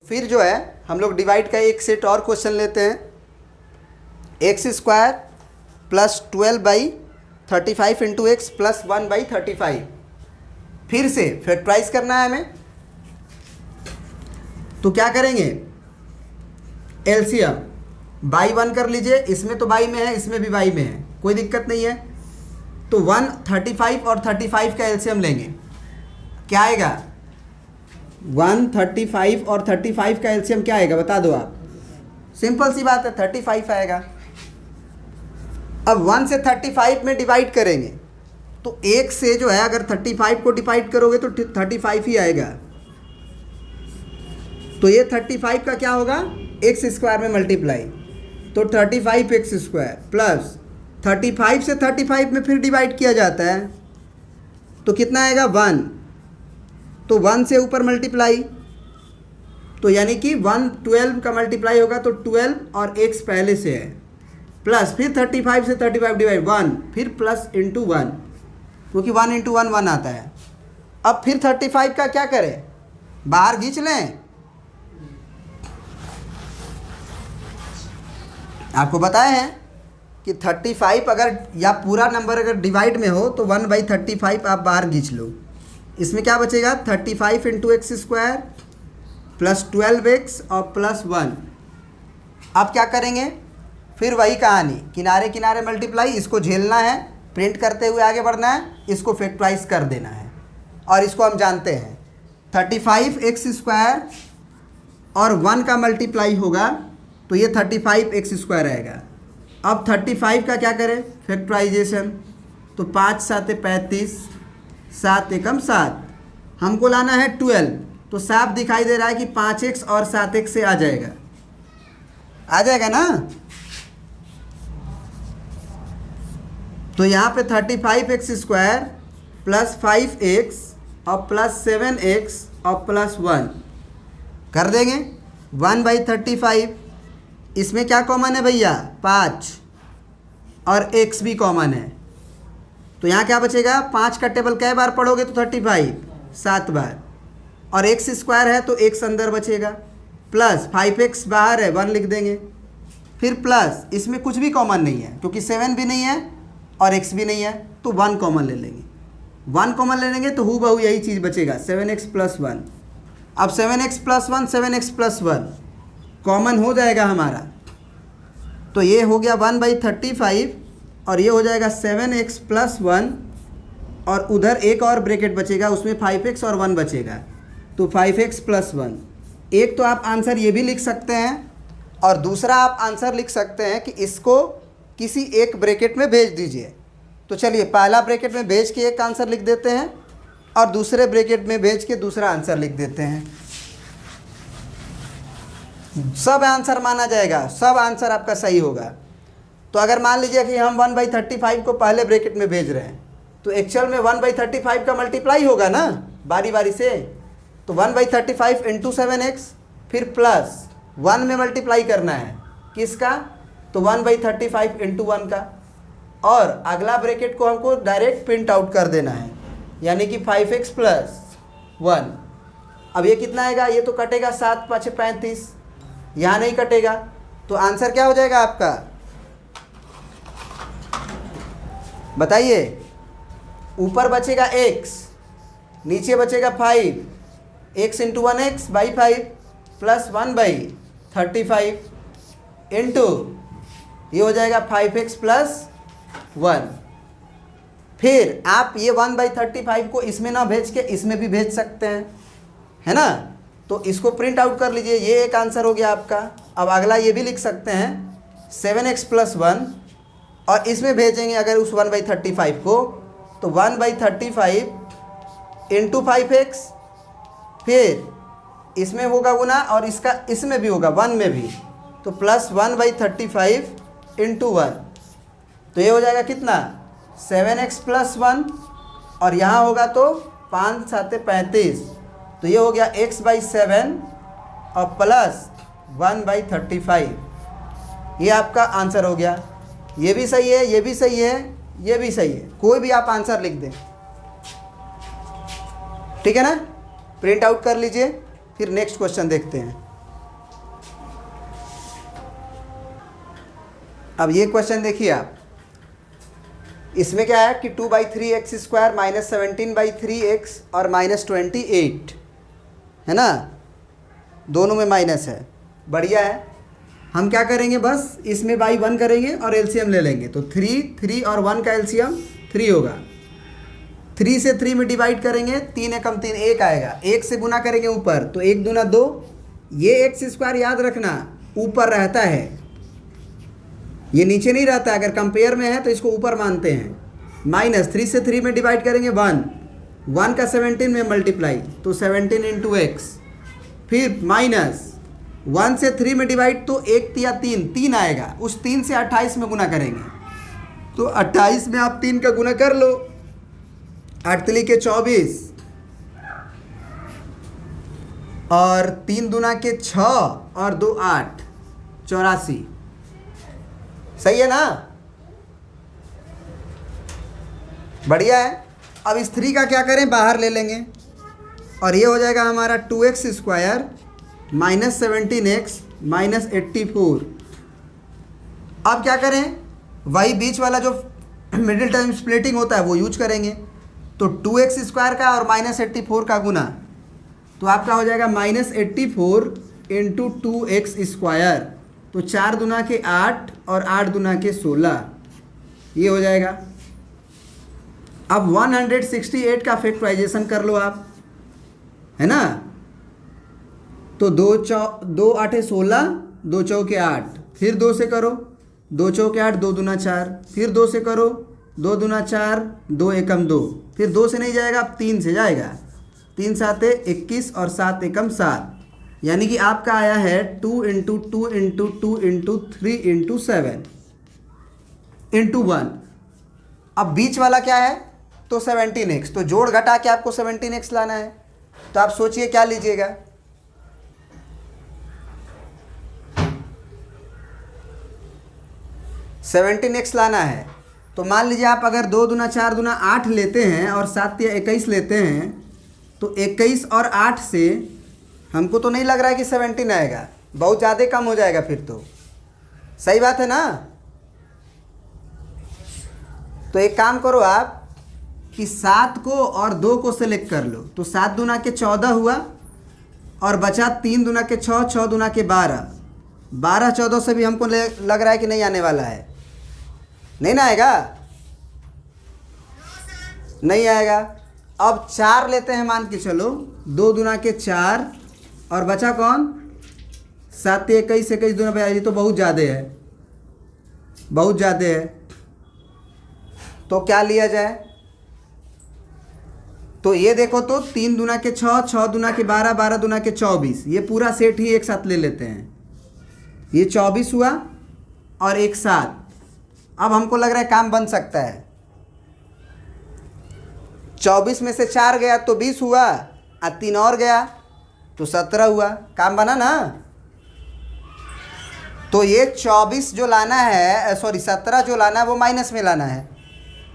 फिर जो है हम लोग डिवाइड का एक सेट और क्वेश्चन लेते हैं। X square plus 12/35 into x plus 1/35। फिर से फैक्टराइज करना है हमें, तो क्या करेंगे, एलसीएम बाई 1 कर लीजिए। इसमें तो बाई में है, इसमें भी बाई में है, कोई दिक्कत नहीं है। तो 135 और 35 का एलसीएम लेंगे, क्या आएगा, 135 और 35 का एलसीएम क्या आएगा बता दो आप। सिंपल सी बात है, 35 आएगा। अब 1 से 35 में डिवाइड करेंगे, तो 1 से जो है अगर 35 को डिवाइड करोगे तो 35 ही आएगा। तो ये 35 का क्या होगा, एक्स स्क्वायर में मल्टीप्लाई, तो 35 एक्स स्क्वायर प्लस 35 से 35 में फिर डिवाइड किया जाता है, तो कितना आएगा 1। तो 1 से ऊपर मल्टीप्लाई, तो यानी कि 112 का मल्टीप्लाई होगा तो 12 और x पहले से है, प्लस फिर 35 से 35 डिवाइड 1, फिर प्लस इंटू 1, क्योंकि 1 इंटू 1 1 आता है। अब फिर 35 का क्या करें, बाहर खींच लें। आपको बताया है कि 35 अगर या पूरा नंबर अगर डिवाइड में हो तो 1/35 आप बाहर खींच लो। इसमें क्या बचेगा, 35 into x square plus 12x और प्लस 1। अब क्या करेंगे, फिर वही कहानी, किनारे किनारे मल्टीप्लाई, इसको झेलना है, प्रिंट करते हुए आगे बढ़ना है, इसको फैक्टराइज कर देना है। और इसको हम जानते हैं 35 एक्स स्क्वायर और 1 का मल्टीप्लाई होगा तो ये 35 एक्स स्क्वायर आएगा। अब 35 का क्या करें, फैक्टराइजेशन, तो 5 7 35, 7 एकम 7, हमको लाना है 12, तो साफ दिखाई दे रहा है कि 5x और 7x से आ जाएगा ना। तो यहाँ पे 35x स्क्वायर प्लस 5x और प्लस 7x और प्लस 1 कर देंगे 1/35। इसमें क्या कॉमन है भैया, 5 और x भी कॉमन है, तो यहाँ क्या बचेगा, 5 का टेबल कै बार पढ़ोगे तो 35 7 बार, और एक्स स्क्वायर है तो x अंदर बचेगा, प्लस 5x बाहर है 1 लिख देंगे, फिर प्लस इसमें कुछ भी कॉमन नहीं है क्योंकि 7 भी नहीं है और x भी नहीं है, तो 1 कॉमन ले लेंगे। 1 कॉमन ले लेंगे तो हूबहू यही चीज़ बचेगा, 7x प्लस 1। अब 7x plus 1 7x plus 1 common हो जाएगा हमारा, तो ये हो गया 1/35 और ये हो जाएगा 7x प्लस 1, और उधर एक और ब्रैकेट बचेगा, उसमें 5x और 1 बचेगा, तो 5x प्लस 1। एक तो आप आंसर ये भी लिख सकते हैं और दूसरा आप आंसर लिख सकते हैं कि इसको किसी एक ब्रैकेट में भेज दीजिए। तो चलिए पहला ब्रैकेट में भेज के एक आंसर लिख देते हैं और दूसरे ब्रैकेट में भेज के दूसरा आंसर लिख देते हैं। सब आंसर माना जाएगा, सब आंसर आपका सही होगा। तो अगर मान लीजिए कि हम 1/35 को पहले ब्रैकेट में भेज रहे हैं, तो एक्चुअल में 1/35 का मल्टीप्लाई होगा ना बारी बारी से, तो 1/35 इंटू 7x, फिर प्लस 1 में मल्टीप्लाई करना है किसका, तो 1/35 इंटू 1 का, और अगला ब्रैकेट को हमको डायरेक्ट प्रिंट आउट कर देना है, यानी कि 5x प्लस 1। अब ये कितना आएगा, ये तो कटेगा 7 5 35, यहाँ नहीं कटेगा, तो आंसर क्या हो जाएगा आपका, बताइए। ऊपर बचेगा x, नीचे बचेगा 5, x into 1x by 5 plus 1/35 into ये हो जाएगा 5x प्लस 1। फिर आप ये 1/35 को इसमें ना भेज के इसमें भी भेज सकते हैं, है ना। तो इसको प्रिंट आउट कर लीजिए, ये एक आंसर हो गया आपका। अब अगला ये भी लिख सकते हैं 7x प्लस 1, और इसमें भेजेंगे अगर उस 1/35 को, तो 1/35 इंटू 5x, फिर इसमें होगा गुना और इसका इसमें भी होगा 1 में भी, तो प्लस 1/35 इंटू 1, तो ये हो जाएगा कितना 7x प्लस 1, और यहाँ होगा तो 5 7 35, तो ये हो गया x/7 और प्लस 1/35। ये आपका आंसर हो गया। ये भी सही है, ये भी सही है, ये भी सही है, कोई भी आप आंसर लिख दें, ठीक है ना। प्रिंट आउट कर लीजिए, फिर नेक्स्ट क्वेश्चन देखते हैं। अब ये क्वेश्चन देखिए आप, इसमें क्या है कि 2/3x² माइनस 17/3x और माइनस 28 है ना, दोनों में माइनस है। बढ़िया है। हम क्या करेंगे, बस इसमें बाई 1 करेंगे और एलसीएम ले लेंगे। तो 3 और 1 का एलसीएम 3 होगा। 3 से 3 में डिवाइड करेंगे, 3 एकम 3 1 आएगा। 1 से गुना करेंगे ऊपर, तो 1 दूना 2। ये x² याद रखना ऊपर रहता है, ये नीचे नहीं रहता है। अगर कंपेयर में है तो इसको ऊपर मानते हैं। माइनस 3 से 3 में डिवाइड करेंगे 1 का 17 में मल्टीप्लाई, तो 17 इंटू एक्स। फिर माइनस 1 से 3 में डिवाइड, तो 1 या 3 आएगा। उस 3 से 28 में गुना करेंगे, तो 28 में आप 3 का गुना कर लो। 8 तिली के 24 और 3 दूना के 6 और 2 8, 84। सही है ना, बढ़िया है। अब इस 3 का क्या करें, बाहर ले लेंगे और ये हो जाएगा हमारा 2x² माइनस 17x माइनस 84। अब क्या करें, वही बीच वाला जो मिडिल टर्म स्प्लिटिंग होता है वो यूज करेंगे। तो 2x² का और माइनस 84 का गुना, तो आपका हो जाएगा माइनस 84 इंटू 2x²। तो 4 दूना के 8 और 8 दूना के 16, ये हो जाएगा। अब 168 का फैक्टराइजेशन कर लो आप, है ना। तो 2 8 16, 2 चौके 8, फिर 2 से करो, 2 चौके 8, 2 दूना 4, फिर 2 से करो, 2 दूना 4, 2 एकम 2, फिर 2 से नहीं जाएगा, अब 3 से जाएगा। 3 7 21 और 7 एकम 7, यानी कि आपका आया है 2 into 2 into 2 into 3 into 7 into 1। अब बीच वाला क्या है, तो 17x, तो जोड़ घटा के आपको 17x लाना है। तो आप सोचिए क्या लीजिएगा, $17x लाना है। तो मान लीजिए आप अगर 2 दूना 4 दूना 8 लेते हैं और 7 या 21 लेते हैं, तो 21 और 8 से हमको तो नहीं लग रहा है कि 17 आएगा, बहुत ज़्यादा कम हो जाएगा फिर तो। सही बात है ना। तो एक काम करो आप कि 7 को और 2 को सेलेक्ट कर लो। तो 7 दूना के 14 हुआ और बचा 3 दूना के 6, 6 दूना के 12। 12 14 से भी हमको लग रहा है कि नहीं आने वाला है, नहीं ना आएगा, नहीं आएगा। अब 4 लेते हैं मान के चलो, 2 दूना के 4 और बचा कौन, 7 21 21 दूना 42, ये तो बहुत ज़्यादा है, बहुत ज़्यादा है। तो क्या लिया जाए, तो ये देखो, तो 3 दूना के 6, 6 दूना के 12, 12 दूना के 24, ये पूरा सेट ही एक साथ ले लेते हैं। ये 24 हुआ और एक 7। अब हमको लग रहा है काम बन सकता है। 24 में से 4 गया तो 20 हुआ, और 3 और गया तो 17 हुआ। काम बना ना। तो ये 24 जो लाना है, सॉरी 17 जो लाना है वो माइनस में लाना है।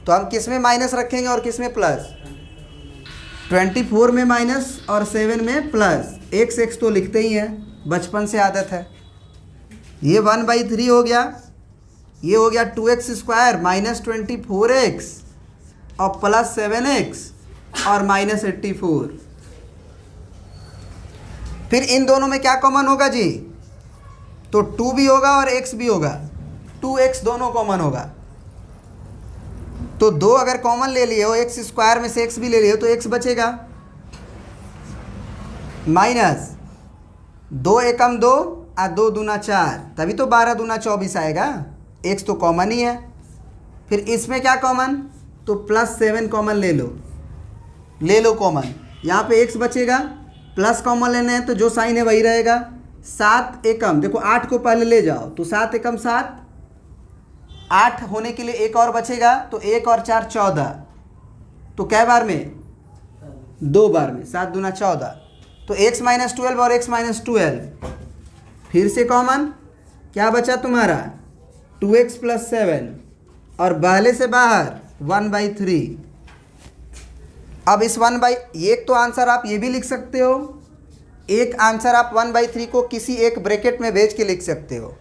तो हम किस में माइनस रखेंगे और किस में प्लस, 24 में माइनस और 7 में प्लस। x तो लिखते ही हैं, बचपन से आदत है। ये 1/3 हो गया, ये हो गया 2x² माइनस 24x और प्लस 7x और माइनस 84। फिर इन दोनों में क्या कॉमन होगा जी, तो 2 भी होगा और x भी होगा, 2x दोनों कॉमन होगा। तो 2 अगर कॉमन ले लिए हो, x² में से x भी ले लिए हो, तो x बचेगा माइनस 2 एकम 2 और 2 दूना 4, तभी तो 12 दूना 24 आएगा। x तो कॉमन ही है। फिर इसमें क्या कॉमन, तो प्लस 7 कॉमन ले लो कॉमन। यहाँ पे x बचेगा, प्लस कॉमन लेना है तो जो साइन है वही रहेगा। 7 एकम, देखो 8 को पहले ले जाओ, तो 7 एकम 7, 8 होने के लिए एक और बचेगा, तो 1 और 4 14। तो कै बार में, 2 बार में, 7 दूना 14। तो x माइनस 12 और x माइनस 12 फिर से कॉमन, क्या बचा तुम्हारा 2x प्लस 7 और पहले से बाहर 1/3। अब इस 1/, एक तो आंसर आप ये भी लिख सकते हो, एक आंसर आप 1/3 को किसी एक ब्रैकेट में भेज के लिख सकते हो।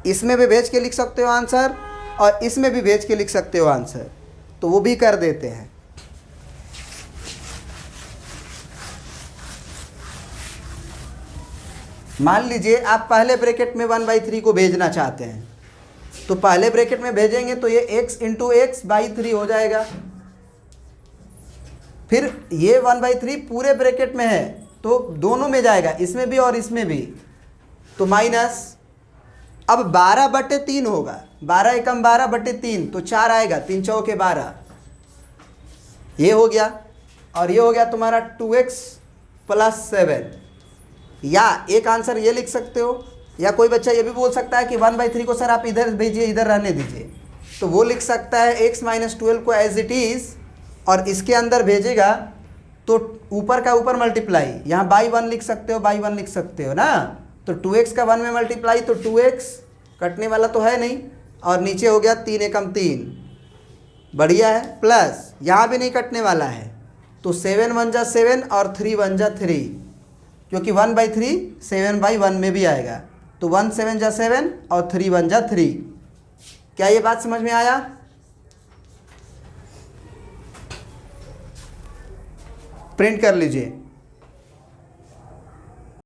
इसमें भी भेज के लिख सकते हो आंसर और इसमें भी भेज के लिख सकते हो आंसर, तो वो भी कर देते हैं। मान लीजिए आप पहले ब्रैकेट में 1/3 को भेजना चाहते हैं, तो पहले ब्रैकेट में भेजेंगे तो ये x इंटू एक्स बाई 3 हो जाएगा। फिर ये 1/3 पूरे ब्रैकेट में है तो दोनों में जाएगा, इसमें भी और इसमें भी, तो माइनस। अब 12/3 होगा, 12 एकम 12/3 तो 4 आएगा, 3 चौके 12, ये हो गया। और ये हो गया तुम्हारा 2x + 7। या एक आंसर ये लिख सकते हो, या कोई बच्चा ये भी बोल सकता है कि 1/3 को सर आप इधर भेजिए, इधर रहने दीजिए, तो वो लिख सकता है x - 12 को एज इट इज़, और इसके अंदर भेजेगा तो ऊपर का ऊपर मल्टीप्लाई, यहाँ बाई 1 लिख सकते हो, बाई 1 लिख सकते हो ना। तो 2x का 1 में मल्टीप्लाई, तो 2x कटने वाला तो है नहीं, और नीचे हो गया 3 एकम 3, बढ़िया है। प्लस यहाँ भी नहीं कटने वाला है, तो 7 × 1 = 7 और 3 × 1 = 3, क्योंकि 1/3 7/1 में भी आएगा, तो 1 × 7 = 7 और 3 × 1 = 3। क्या ये बात समझ में आया? प्रिंट कर लीजिए।